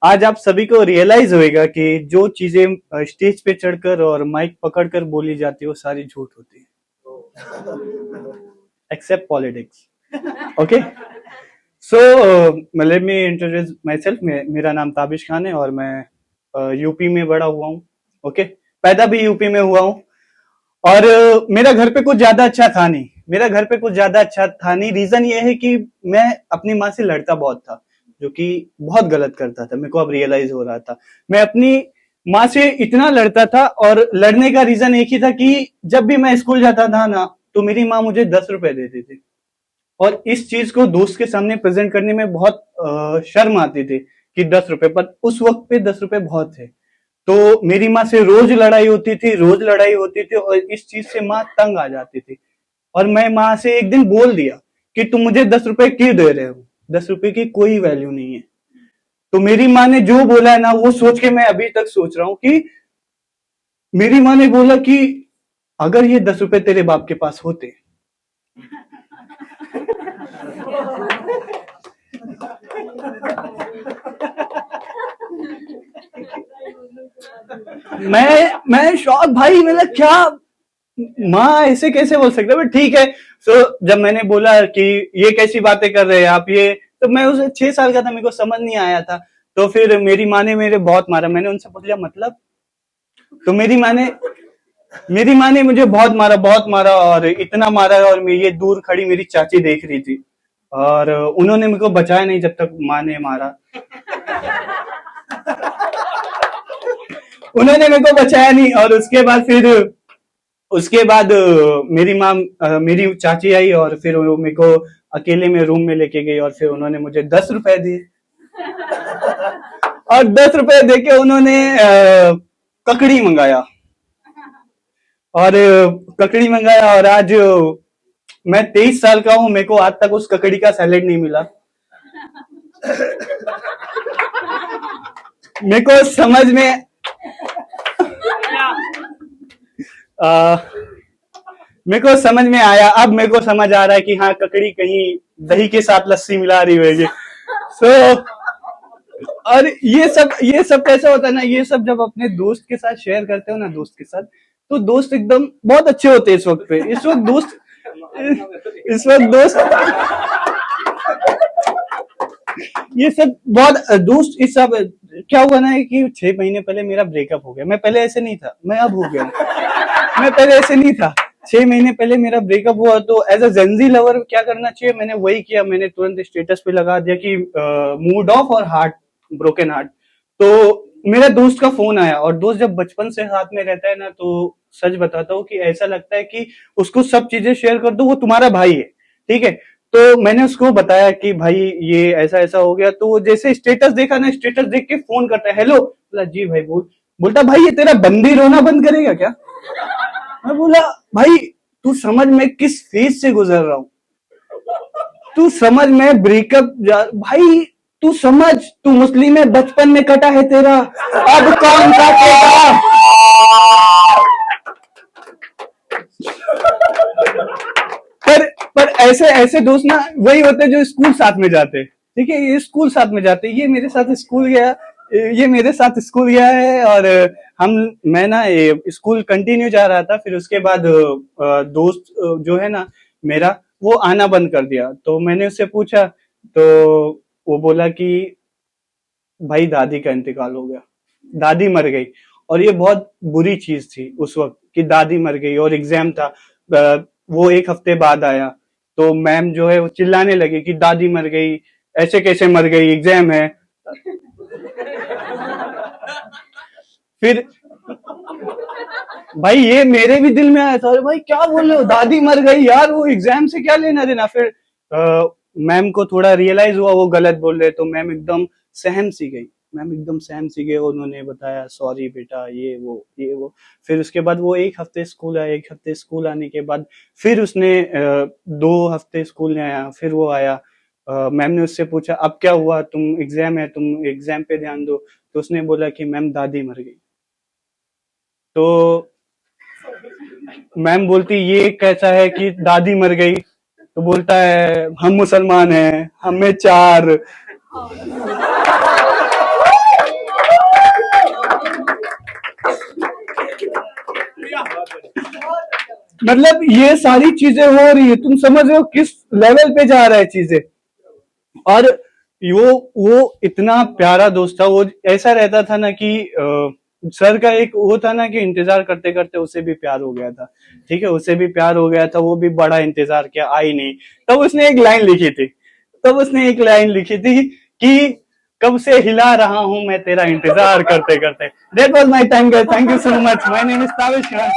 आज आप सभी को रियलाइज होएगा कि जो चीजें स्टेज पे चढ़कर और माइक पकड़कर बोली जाती है वो सारी झूठ होती है, except politics. Okay, so let me introduce myself. मेरा नाम ताबिश खान है और मैं यूपी में बड़ा हुआ हूँ। ओके, पैदा भी यूपी में हुआ हूँ। और मेरा घर पे कुछ ज्यादा अच्छा था नहीं। रीजन ये है कि मैं अपनी माँ से लड़ता बहुत था, जो कि बहुत गलत करता था। मेरे को अब रियलाइज हो रहा था, मैं अपनी माँ से इतना लड़ता था। और लड़ने का रीजन एक ही था कि जब भी मैं स्कूल जाता था ना, तो मेरी माँ मुझे 10 रुपए देती थी। और इस चीज को दोस्त के सामने प्रेजेंट करने में बहुत शर्म आती थी कि 10 रुपए, पर उस वक्त पे 10 रुपए बहुत थे। तो मेरी माँ से रोज लड़ाई होती थी, और इस चीज से माँ तंग आ जाती थी। और मैं माँ से एक दिन बोल दिया कि तुम मुझे 10 रुपए क्यों दे रहे हो, 10 रुपए की कोई वैल्यू नहीं है। तो मेरी माँ ने जो बोला है ना, वो सोच के मैं अभी तक सोच रहा हूँ कि मेरी माँ ने बोला कि अगर ये 10 रुपए तेरे बाप के पास होते, मैं शॉक भाई, मतलब क्या माँ ऐसे कैसे बोल सकते, बट ठीक है। जब मैंने बोला कि ये कैसी बातें कर रहे हैं आप, ये तो मैं उसे 6 साल का था, मेरे को समझ नहीं आया था। तो फिर मेरी माँ ने मेरे बहुत मारा। मैंने उनसे पूछ लिया मतलब, तो मेरी माँ ने मुझे बहुत मारा, और इतना मारा। और ये दूर खड़ी मेरी चाची देख रही थी, और उन्होंने मेरे को बचाया नहीं जब तक माँ ने मारा। उन्होंने मेरे को बचाया नहीं। और उसके बाद मेरी माँ, मेरी चाची आई, और फिर वो मेरे को अकेले में रूम में लेके गई, और फिर उन्होंने मुझे 10 रुपए दिए। और 10 रुपए देके उन्होंने ककड़ी मंगाया, और आज मैं 23 साल का हूँ, मेरे को आज तक उस ककड़ी का सैलेड नहीं मिला। मेरे को समझ में मेरे को समझ में आया, अब मेरे को समझ आ रहा है कि हाँ, ककड़ी कहीं दही के साथ लस्सी मिला रही होगी। और ये सब कैसा होता है ना, ये सब जब अपने दोस्त के साथ शेयर करते हो ना, दोस्त के साथ, तो दोस्त एकदम बहुत अच्छे होते हैं। इस वक्त दोस्त ये सब बहुत दोस्त, इस सब क्या हुआ ना कि 6 महीने पहले मेरा ब्रेकअप हो गया। मैं पहले ऐसे नहीं था, मैं अब हो गया। मैं पहले ऐसे नहीं था। 6 महीने पहले मेरा ब्रेकअप हुआ, तो एज अ जेंजी लवर क्या करना चाहिए, मैंने वही किया। मैंने तुरंत स्टेटस पे लगा दिया कि मूड ऑफ और हार्ट ब्रोकन हार्ट। तो मेरा दोस्त का फोन आया, और दोस्त जब बचपन से साथ में रहता है ना, तो सच बताता हूँ कि ऐसा लगता है कि उसको सब चीजें शेयर कर दो, वो तुम्हारा भाई है। ठीक है, तो मैंने उसको बताया कि भाई ये ऐसा ऐसा हो गया। तो वो जैसे स्टेटस देखा ना, स्टेटस देख के फोन करता है, हेलो। बोला जी भाई बोल। बोलता भाई ये तेरा बंदी रोना बंद करेगा क्या। मैं बोला भाई तू समझ मैं किस फेज से गुजर रहा हूँ, तू समझ मैं ब्रेकअप भाई तू समझ, तू मुस्लिम है, बचपन में कटा है तेरा, अब कौन काटेगा। पर पर ऐसे ऐसे दोस्त ना वही होते जो स्कूल साथ में जाते। ठीक है, ये स्कूल साथ में जाते, ये मेरे साथ स्कूल गया, है। और हम मैं ना ये स्कूल कंटिन्यू जा रहा था। फिर उसके बाद दोस्त जो है ना मेरा, वो आना बंद कर दिया। तो मैंने उससे पूछा, तो वो बोला कि भाई दादी का इंतकाल हो गया, दादी मर गई। और ये बहुत बुरी चीज थी उस वक्त कि दादी मर गई, और एग्जाम था। वो एक हफ्ते बाद आया, तो मैम जो है वो चिल्लाने लगी कि दादी मर गई, ऐसे कैसे मर गई, एग्जाम है। फिर भाई ये मेरे भी दिल में आया था, अरे भाई क्या बोल रहे हो, दादी मर गई यार, वो एग्जाम से क्या लेना देना। फिर मैम को थोड़ा रियलाइज हुआ वो गलत बोल रहे, तो मैम एकदम सहम सी गई। उन्होंने बताया सॉरी बेटा, ये वो। फिर उसके बाद वो एक हफ्ते स्कूल आया, एक हफ्ते स्कूल आने के बाद फिर उसने 2 हफ्ते स्कूल नहीं आया। फिर वो आया, मैम ने उससे पूछा अब क्या हुआ, तुम एग्जाम है, तुम एग्जाम पे ध्यान दो। तो उसने बोला कि मैम दादी मर गई। तो मैम बोलती ये कैसा है कि दादी मर गई। तो बोलता है हम मुसलमान हैं, हमें 4। मतलब ये सारी चीजें हो रही है, तुम समझ रहे हो किस लेवल पे जा रहा है चीजें। और वो इतना प्यारा दोस्त था, वो ऐसा रहता था ना कि सर का एक वो था ना कि इंतजार करते करते उसे भी प्यार हो गया था। ठीक है, उसे भी प्यार हो गया था, वो भी बड़ा इंतजार किया, आई नहीं। तब उसने एक लाइन लिखी थी, कि कब से हिला रहा हूं मैं तेरा इंतजार करते करते। That was my time guys, thank you so much, my name is Tavish Khan.